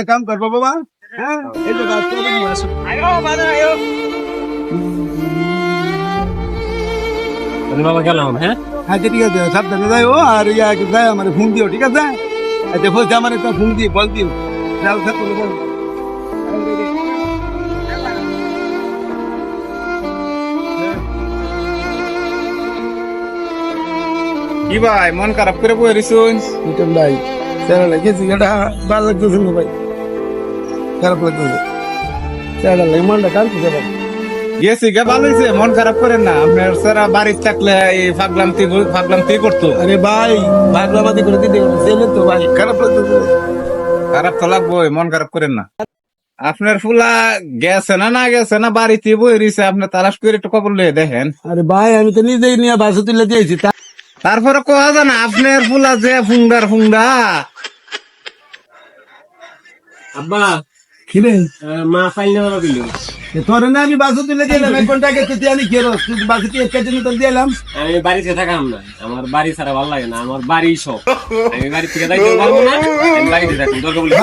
কাম করবো বাবা। হ্যাঁ এই তো কাজ করে নিয়ে আসো। বাবা গেলাম। হ্যাঁ আচ্ছা ঠিক আছে, সাবধানে যাই ও, আর যাই আমার ফোন দিও, ঠিক আছে? আচ্ছা বলছি আমার একটা ফোন দিয়ে বল দিও। যাও থাকো বল। কি ভাই মন খারাপ করে বই রিসুন? মিটন ভাই চেহারা লাগেছি, এটা ভালো লাগতেছে না ভাই, খারাপ লাগতেছে চেহারা লাগে, মনটা কাঁদতেছে ভাই। গেছি গে ভালো হয়েছে, মন খারাপ করেন না। আপনার সারা বাড়ির থাকলে এই ফাগলাম করতো। আরে ভাই ভাগলামাতি করে দিতে ছেলে তো ভাই, খারাপ লাগতেছে। খারাপ তো লাগবোই, মন খারাপ করেন না। আপনার ফুলা গেছে না গেছে না বাড়িতে বই রয়েছে, আপনি তালাশ করে একটু খবর লিয়ে দেখেন। আরে ভাই আমি তো নিজেই নিয়ে বাসা তুলে দিয়েছি। তারপরে কোয়া জানা আপনার ফুলা যে ফুংডা আব্বা কিরে মা ফাইল নেওয়া দিল। তোর না আমি বাসা তুলে দিলাম, 1 ঘন্টা আগে তুই আনি খেয়ে তুই বাসা তুই একটা জন্য তোর দিলাম। আমি বাড়িতে থাকাম না, আমার বাড়ি ছাড়া ভালো লাগে না, আমার বাড়ি সব। আমি বাড়ি থেকে যাইতে পারবো না, আমি বাড়িতে থাকুন দরকার বলে।